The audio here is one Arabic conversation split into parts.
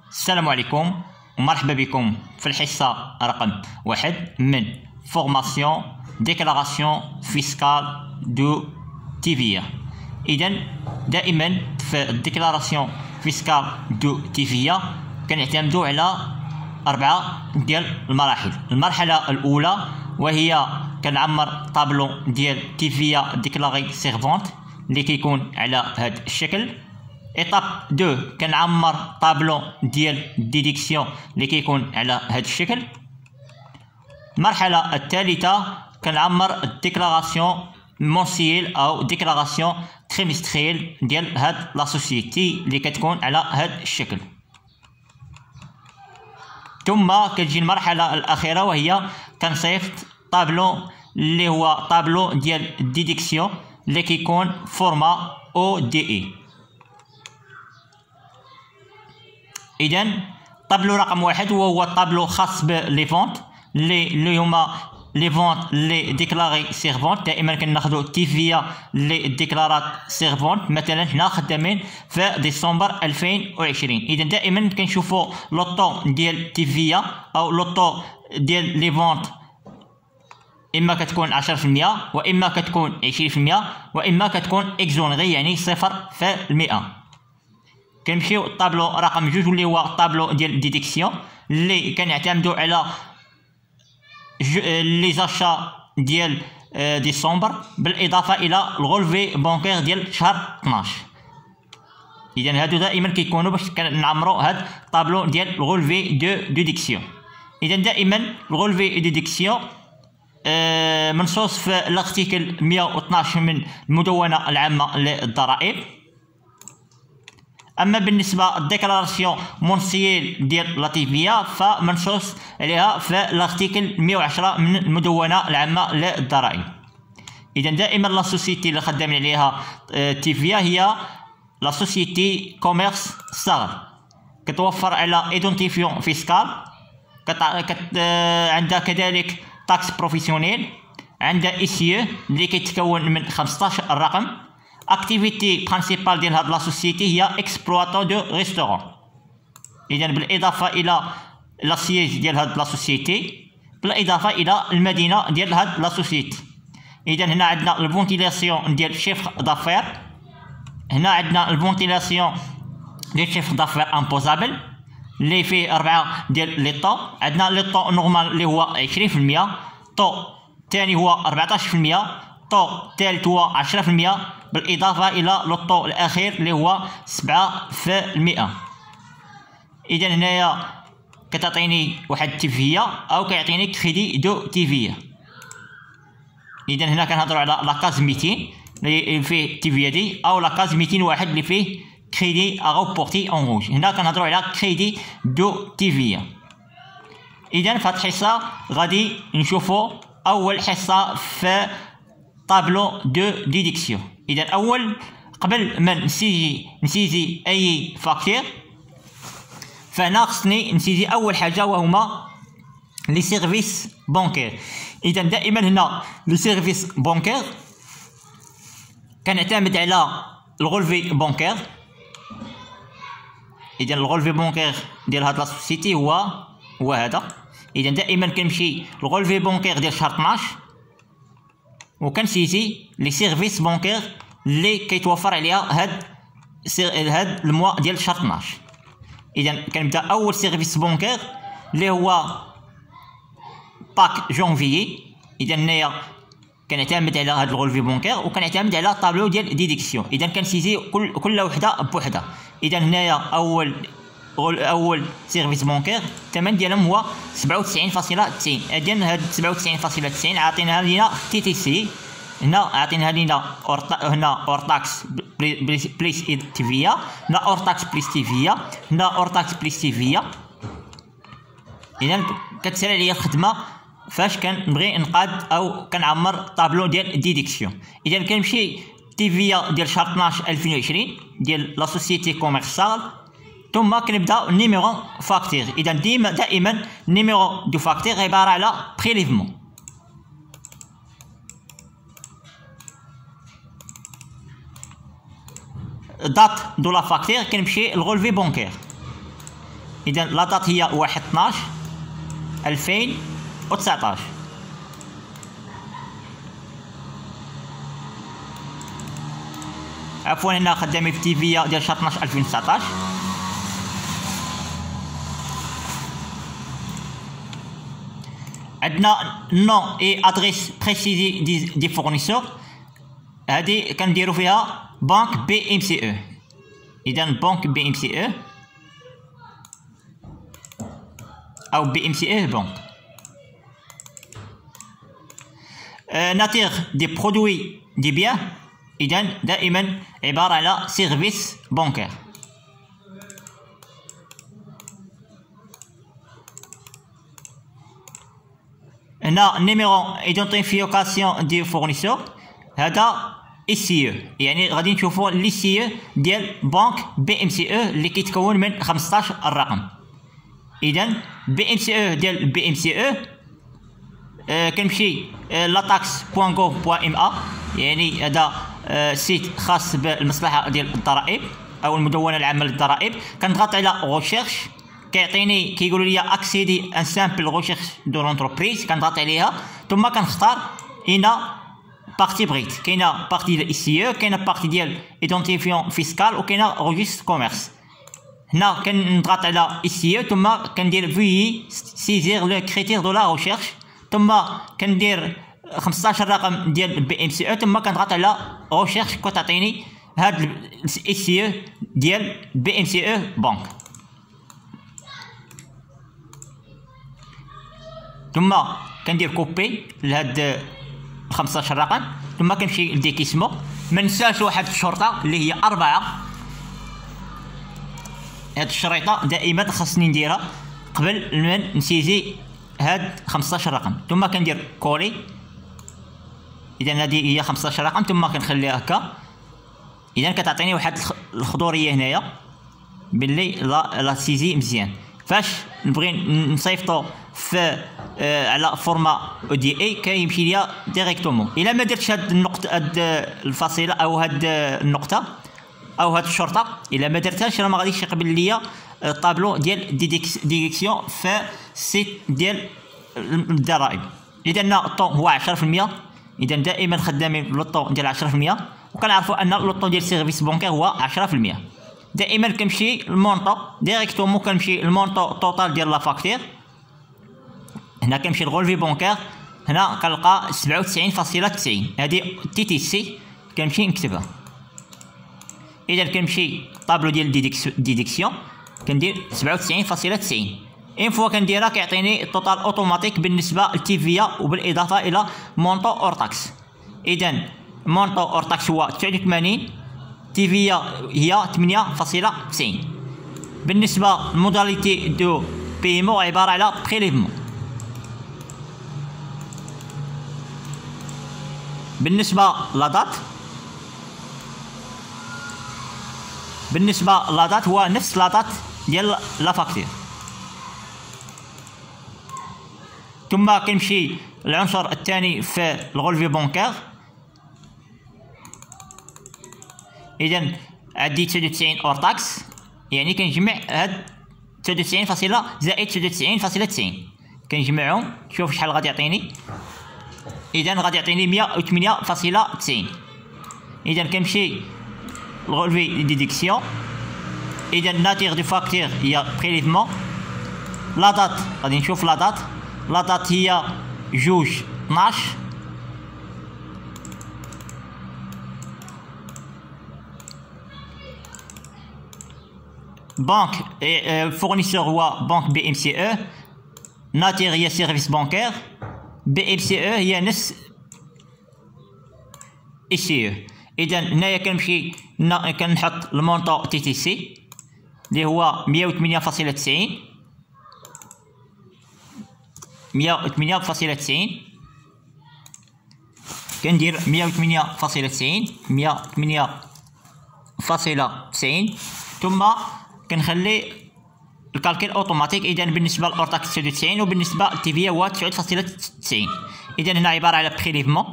السلام عليكم ومرحبا بكم في الحصة رقم 1 من فورماسيون ديكلاراسيون فيسكال دو تيفيا. إذا دائما في الديكلاراسيون فيسكال دو تيفيا كنعتمدوا على 4 ديال المراحل. المرحلة الأولى وهي كنعمر طابلو ديال تيفيا ديكلاري سيرفونت اللي كيكون على هذا الشكل. ايطاب 2 كنعمر طابلو ديال ديديكسيون اللي كيكون على هذا الشكل. المرحله الثالثه كنعمر الديكلاراسيون مونسييل او ديكلاراسيون تريمستريل ديال هاد لا سوسيتي اللي كتكون على هذا الشكل. ثم كتجي المرحله الاخيره وهي كنصيفط طابلو اللي هو طابلو ديال ديديكسيون اللي كيكون فورما او دي اي. إذا طابلو رقم 1 وهو الطابلو خاص بلي فونت اللي هما لي فونت اللي ديكلاري سيرفونت. دائما كناخذوا تيفيا اللي ديكلارات سيرفونت. مثلا حنا خدامين في ديسمبر 2020. اذا دائما كنشوفوا لوطو ديال تيفيا او لوطو ديال لي فونت اما كتكون 10% واما كتكون 20% واما كتكون اكزونغي يعني 0%. كنمشيو الطابلو رقم 2 اللي هو الطابلو ديال ديديكسيون اللي كنعتمدوا على لي زاشا ديال ديسمبر بالاضافه الى الغولفي بونكير ديال شهر 12. اذا هادو دائما كيكونوا باش كنعمروا هاد الطابلو ديال الغولفي دو ديديكسيون. اذا دائما الغولفي ديديكسيون منصوص في الارتيكل 112 من المدونه العامه للضرائب. اما بالنسبه للديكلاراسيون مونسييل ديال لا تيفيا فمنصوص عليها في الارتيكل 110 من المدونه العامه للضرائب. اذا دائما لا سوسيتي اللي خدامين عليها تيفيا هي لا سوسيتي كوميرس صغر، كتوفر على ايدونتيفيون فيسكال، عندها كذلك تاكس بروفيسيونيل، عندها ايسيو اللي كيتكون من 15 رقم. اكتيفيتي برينسيبال ديال هاد لا سوسيتي هي اكسبلواتون دو ريستورون. اذا بالاضافه الى لا سييج ديال هاد لا سوسيتي بالاضافه الى المدينه ديال هاد لا سوسيتي. اذا هنا عندنا الفونتيلاسيون ديال شيفر دافير، هنا عندنا الفونتيلاسيون ديال شيفر دافير امبوزابل اللي فيه 4 ديال لي طو. عندنا لي طو نورمال اللي هو 20%، طو الثاني هو 14%، طو الثالث هو 10%، بالاضافه الى لوطو الاخير اللي هو 7%. اذا هنايا كتعطيني واحد تيفيا او كيعطيني كريدي دو تيفيا. اذا هنا كنهضروا على لاكاز 200 اللي فيه تيفيا دي او لاكاز 201 اللي فيه كريدي اغوبورتي اون روج. هنا كنهضروا على كريدي دو تيفيا. اذا في هاد الحصه غادي نشوفوا اول حصه في طابلو دو ديديكسيون. اذا قبل ما نسيزي اي فاكتور فهنا خصني نسيزي اول حاجه وهما لي سيرفيس بونكير. اذا دائما هنا لي سيرفيس بونكير كنعتمد على الغولفي بونكير. اذا الغولفي بونكير ديال هاد لا سوسيتي هو هذا. اذا دائما كنمشي الغولفي بونكير ديال شهر 12 وكنسيزي لي سيرفيس بونكير اللي كيتوفر عليها هاد الموا ديال شهر 12. اذا كنبدا اول سيرفيس بونكير اللي هو باك جونفيي. اذا هنايا كنعتمد على هاد الغولفي بونكير وكنعتمد على طابلو ديال ديديكسيون. اذا كنسيزي كل وحده بوحده. اذا هنايا اول سيرفيس بونكير الثمن ديالهم هو 97.90. اذا هاد 97.90 عاطينها لينا تي تي سي. هنا عاطينها لينا هنا اور تاكس بليس تيفيا، هنا اور تاكس بليس تيفيا، هنا اور تاكس بليس تيفيا. اذا كتسهل عليا الخدمه فاش كنبغي نقاد او كنعمر طابلو ديال ديديكسيون. اذا كنمشي تيفيا ديال شهر 12 2020 ديال لا سوسيتي كوميرسال، ثم كنبدا نيميرو فاكتور. اذا دائما نيميرو دو فاكتور عباره على بريليفمون. دات دو لا فاكتور كنمشي للغولفي بونكير. اذا لا دات هي 1/12/2019. عفوا هنا خدامين في تيفيا ديال شهر 12/2019. عندنا نون اي ادريس بريسيزي دي فورنيسور، هادي كنديرو فيها بنك بي ام سي او. اذا بنك بي ام سي او او بي ام سي او بنك. ناتير دي برودوي دي بيان، اذا دائما عباره على سيرفيس بنكير. هنا نيميرو ايدونتيفيكاسيون دي فورنيسور، هذا اي سي او، يعني غادي نشوفوا لي سي او ديال بنك بي ام سي او اللي كيتكون من 15 الرقم. اذا بي ام سي او ديال بي ام سي او كنمشي latax.gov.ma، يعني هذا سيت خاص بالمصلحه ديال الضرائب او المدونه العامه للضرائب. كنضغط على غوشيرش، كيعطيني كيقولوا لي اكسيدي ان سامبل غوشيرش دو لونتربريز، كنضغط عليها ثم كنختار هنا بارتي بغيت. كاينه بارتي ديال اي سي او، كاينه بارتي ديال ايدونتيفيون فيسكال، وكاينه روجيستر كوميرس. هنا كنضغط على اي سي او ثم كندير في سيزير لو كريتير دو لا ريشيرش، ثم كندير 15 رقم ديال بي ام سي او، ثم كنضغط على ريشيرش كتعطيني هاد الاي سي او ديال بي ام سي او بنك. ثم كندير كوبي لهاد 15 رقم، ثم كنمشي لديكيسمو. ما ننساش واحد الشرطه اللي هي 4. هاد الشريطه دائما خاصني نديرها قبل ما نسيزي هاد 15 رقم، ثم كندير كولي. اذا هذه هي 15 رقم، ثم كنخليها هكا. اذا كتعطيني واحد الخضوريه هنايا باللي لا سيزي مزيان. فاش نبغي نصيفطو في على فورما او دي اي كيمشي ليا ديريكتومون. الا ما درتش هاد النقطه، هاد الفاصله او هاد النقطه او هاد الشرطه، الا ما درتهاش راه ما غاديش يقبل ليا الطابلو ديال ديديكسيون في السيت ديال الضرائب. اذا الطون هو 10%، اذا دائما خدامين بالطون ديال 10%، وكنعرفوا ان اللوطو ديال سيرفيس بونكير هو 10%. دائما كنمشي المونطو ديريكتومون، كنمشي المونطو توتال ديال لا فاكتير. هنا كنمشي لغولفي بونكير، هنا كنلقى 97.90، هذه تي تي سي كنمشي نكتبها. اذا كنمشي طابلو ديال ديديكسيون كندير 97.90. اين فوا كنديرها كيعطيني التوتال اوتوماتيك بالنسبه لتيفيا وبالاضافه الى مونطو اور تاكس. اذا مونطو اور تاكس هو 89، تيفيا هي 8.90. بالنسبه للموداليتي دو بيمو عباره على بريليفمون. بالنسبه لادات هو نفس لادات ديال لا فاكتور. ثم كنمشي للعنصر الثاني في الغولفي بونكير. اذا عندي 99 اور تاكس، يعني كنجمع هاد 99 زائد 99.90 كنجمعهم، شوف شحال غادي يعطيني. اذا غادي يعطيني 108.90. اذا كنمشي لغولفي ديديكسيون. اذا ناتير دو فاكتور هي بريليفمون. لا دات غادي نشوف لا دات هي 2/12. بنك فورنيسور هو بنك بي ام سي او. ناتير هي سيرفيس بانكير. بي ام سي او هي نفس اي سي او. اذا هنايا كنمشي كنحط المونطو تي تي سي اللي هو 108.90. 108.90 كندير 108.90 108.90 ثم كنخلي الكالكيل اوتوماتيك. اذا بالنسبه للأورتاكس 99 وبالنسبه للتيفيا هو 9.90. اذا هنا عباره على بريليفمون.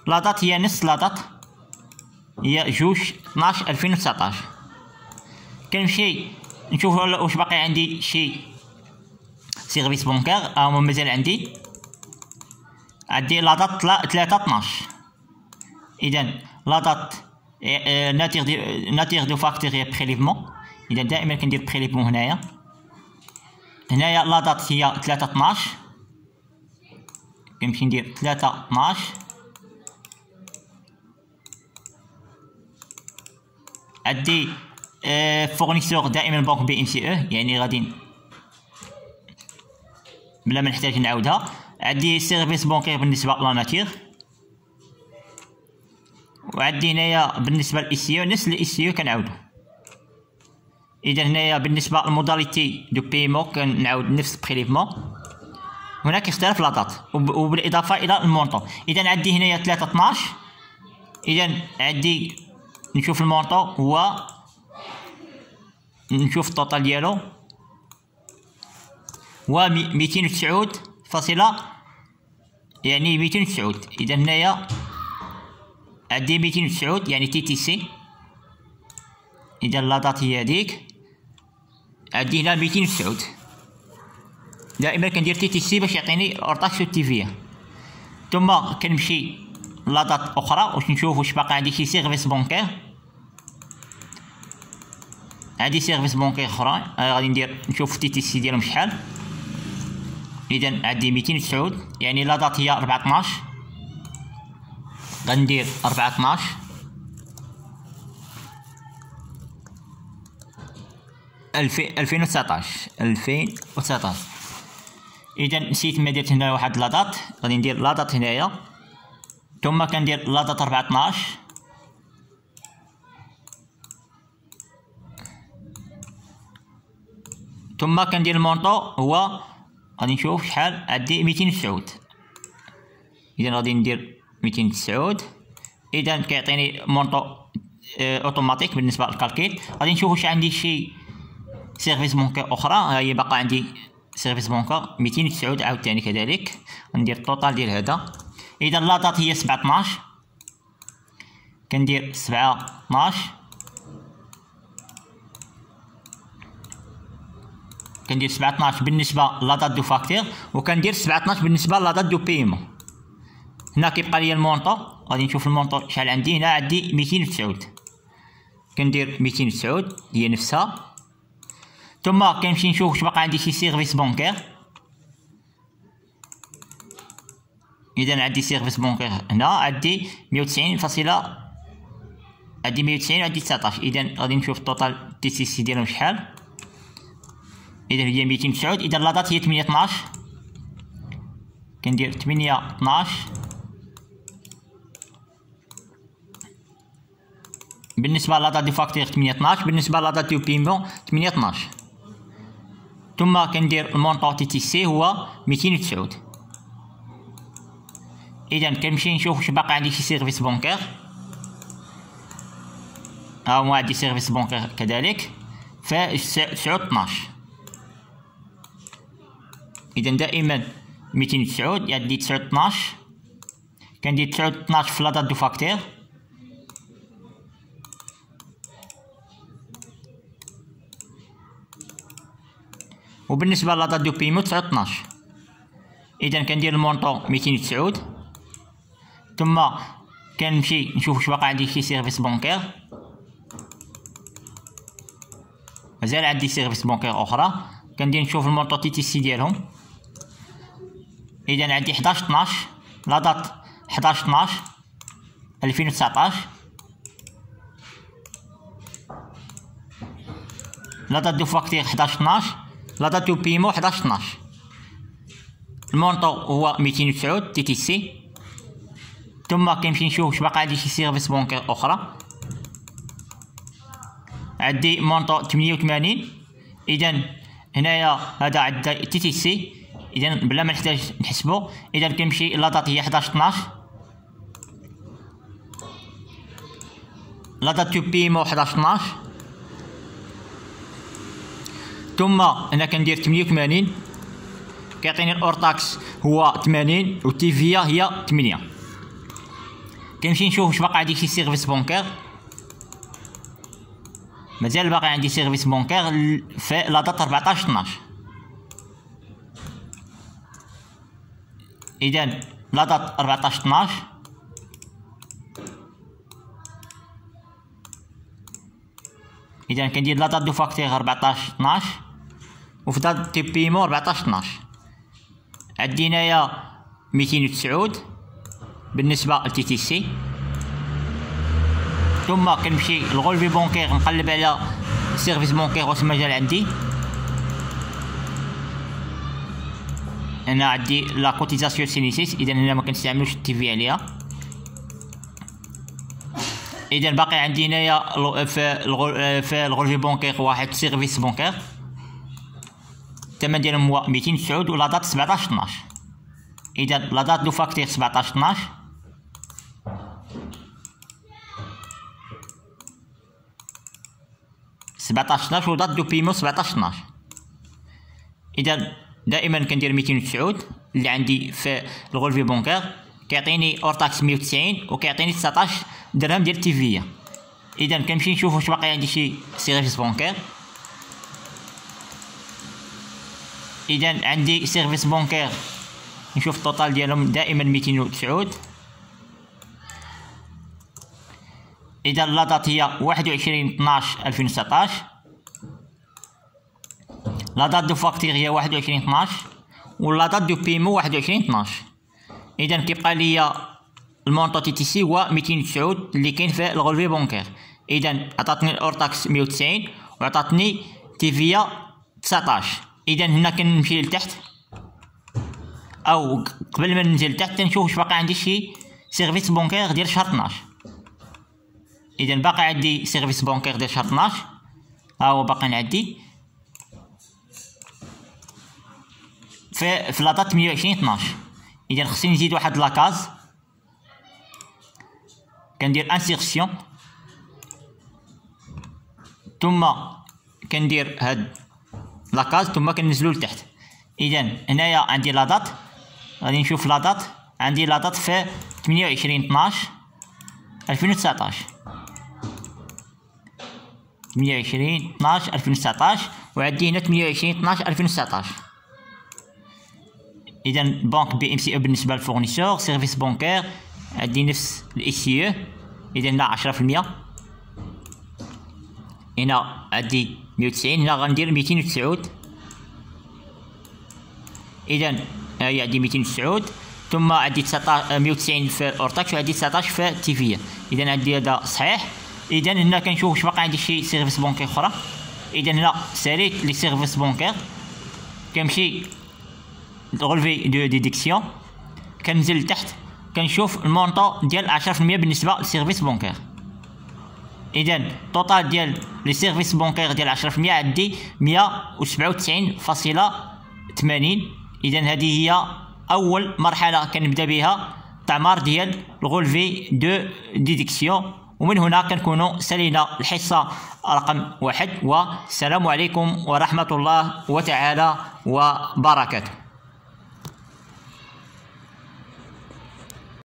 لا دات هي نفس لا دات، هي 2/12/2019. كنمشي نشوف واش باقي عندي شي سيرفيس بونكير. او مازال عندي لا دات 3/12. اذا لا دات ناتيغ دو فاكتور هي بريليفمون. اذا دائما كندير بريليفمون هنايا لا دات هي 3/12. كنمشي ندير 3/12. عندي فورنيسور دائما بنك بي ام سي او، يعني غادي بلا ما نحتاج نعاودها. عندي سيرفيس بونكير بالنسبه لا ناتيغ، وعندي هنايا بالنسبه للاي سي او نفس الاي سي او كنعاودو. اذا هنايا بالنسبه للموداليتي دو بيمون كنعاود نفس بريليفمون. هناك اختلاف لا دات وبالاضافه الى المونطون. اذا عندي هنايا 3/12. اذا عندي نشوف المونطون هو نشوف التوتال ديالو هو 209 فاصلة، يعني 209. اذا هنايا عندي 209 يعني تي تي سي. اذا لا دات هي هذيك، عندي هنا 209. دائما كندير تي تي سي باش يعطيني اورتاكس تيفيا. ثم كنمشي لا دات اخرى واش نشوف واش باقي عندي شي سيرفيس بونكير. عندي سيرفيس بونكير اخرى غادي ندير نشوف تي تي سي ديالهم شحال. اذا عندي 209 يعني لا دات هي 4/12. غندير 4/12. ألفين وتسعطاش. اذا نسيت ما درت هنا واحد لا دات، غادي ندير لا دات هنايا، ثم كندير لا دات 4/12. ثم كندير المونطو هو غادي نشوف شحال عندي 209. اذا غادي ندير 209. اذا كيعطيني مونطو اوتوماتيك بالنسبه للكالكيل. غادي نشوف واش عندي شي سيرفيس بونكير اخرى. ها هي باقا عندي سيرفيس بونكير 209 عاوتاني كذلك. غندير التوتال ديال هذا. اذا لا دات هي 7/12. كندير 7/12. كندير 7/12 بالنسبه لا دات دو فاكتور، وكندير 7/12 بالنسبه لا دات دو بيمون. هنا كيبقى لي المونطو. غادي نشوف المونطو شحال عندي. هنا عندي 209. كندير 209 هي نفسها. ثم كنمشي نشوف واش باقي عندي شي سيرفيس بونكير. اذا عندي سيرفيس بونكير هنا عندي 190 فاصلة، عندي 190 وعندي 19. اذا غادي نشوف التوتال تي سي سي ديالهم شحال. اذا هي 209. اذا لا دات هي 8/12. كندير 8/12 بالنسبه لا دات دو فاكتور 8/12، بالنسبه لا دات دو بيمون 8/12. ثم كندير المونطو تي تي سي هو 209. اذا كنمشي نشوف واش باقي عندي شي سيرفيس بونكير. ها هو عندي سيرفيس بونكير كذلك ف 9/12. اذا دائما 209 عندي 9/12. كندير 9/12 في لا دات دو فاكتور. وبالنسبه لا دات دو بيمون 9/12. اذا كندير المونطو 209. ثم كنمشي نشوف واش باقي عندي شي سيرفيس بونكير. مازال عندي سيرفيس بونكير اخرى. كندير نشوف المونطو تي تي سي ديالهم. اذا عندي 11/12 لا دات 11/12/2019. لا دات دو فاكتور 11/12. لا دات دو بيمون 11/12. المونطو هو 209 تي تي سي. ثم كنمشي نشوف واش باقي عندي شي سيرفيس بونكير اخرى. عندي مونطو 88. اذا هنايا هذا عندي تي تي سي. اذا بلا ما نحتاج نحسبو. اذا كنمشي لا دات هي 11/12. لا دات دو بيمون 11/12. ثم هنا كندير 88. كيعطيني الاورتاكس هو 80 والتيفيا هي 8. كنمشي نشوف واش باقي عندي شي سيرفيس بونكير. مازال باقي عندي سيرفيس بونكير في لا دات 14/12. اذا لا دات 14/12 اذا كندير لا دات دو فاكتور 14/12 وفي دات دو بيمون 14/12. عندي هنايا 209 بالنسبه ل تي تي سي. ثم كنمشي للغولفي بونكير نقلب على سيرفيس بونكير واش مازال عندي. هنا عندي لا كوتيزاسيون سينيسيس، اذا هنا ما كنستعملوش التي في عليها. اذا باقي عندي هنايا في الغولفي بونكير واحد سيرفيس بونكير الثمن ديالهم هو 209 ولا دات 17/12. اذا لا دات دو فاكتور 17/12 17/12 ودات دو بيمو 17/12. اذا دائما كندير 209 اللي عندي في الغولفي بونكير كيعطيني اورتاكس 190 وكيعطيني 19 درهم ديال التيفيه. اذا كنمشي نشوف واش باقي عندي شي سيرفيس بونكير. اذا عندي سيرفيس بونكير نشوف التوتال ديالهم دائما 209. اذا لا دات هي 21/12/2019. لا دات دو فاكتور هي 21/12 ولا دات دو بيمو 21/12. اذا كيبقى ليا المونطو تي تي سي هو 209 اللي كاين في الغولفي بونكير. اذا عطاتني الاورتاكس 190 وعطاتني تيفيا 19. اذا هنا كنمشي لتحت او قبل ما ننزل لتحت نشوف واش باقي عندي شي سيرفيس بونكير ديال شهر 12. اذا باقي عندي سيرفيس بونكير ديال شهر 12 ها هو باقي عندي في لا دات 28/12. اذا خصني نزيد واحد لاكاز كندير انسيرسيون ثم كندير هاد لاكاز ثم كنزلو لتحت. اذا هنايا عندي لا دات غادي نشوف لا دات عندي لا دات في 28/12/2019 28/12/2019 وعندي هنا 28/12/2019. اذا بنك بي ام سي او بالنسبه للفورنيسور سيرفيس بونكير عندي نفس الاي سي او. اذا هنا 10%. هنا عندي 190 هنا غندير 209. اذا هي عندي 209 ثم عندي 19 190 في الاورتاكس وعندي 19 في التيفيه. اذا عندي هذا صحيح. اذا هنا كنشوف واش باقي عندي شي سيرفيس بونكير اخرى. اذا هنا ساليت لي سيرفيس بونكير كنمشي غولفي دو ديديكسيون كنزل لتحت كنشوف المونطو ديال 10% بالنسبه للسيرفيس بونكير. اذا التوتال ديال لي سيرفيس بونكير ديال 10% عندي 197.80. اذا هذه هي اول مرحله كنبدا بها تعمار ديال الغولفي دو ديديكسيون. ومن هنا كنكونوا سالينا الحصه رقم 1. والسلام عليكم ورحمه الله وتعالى وبركاته.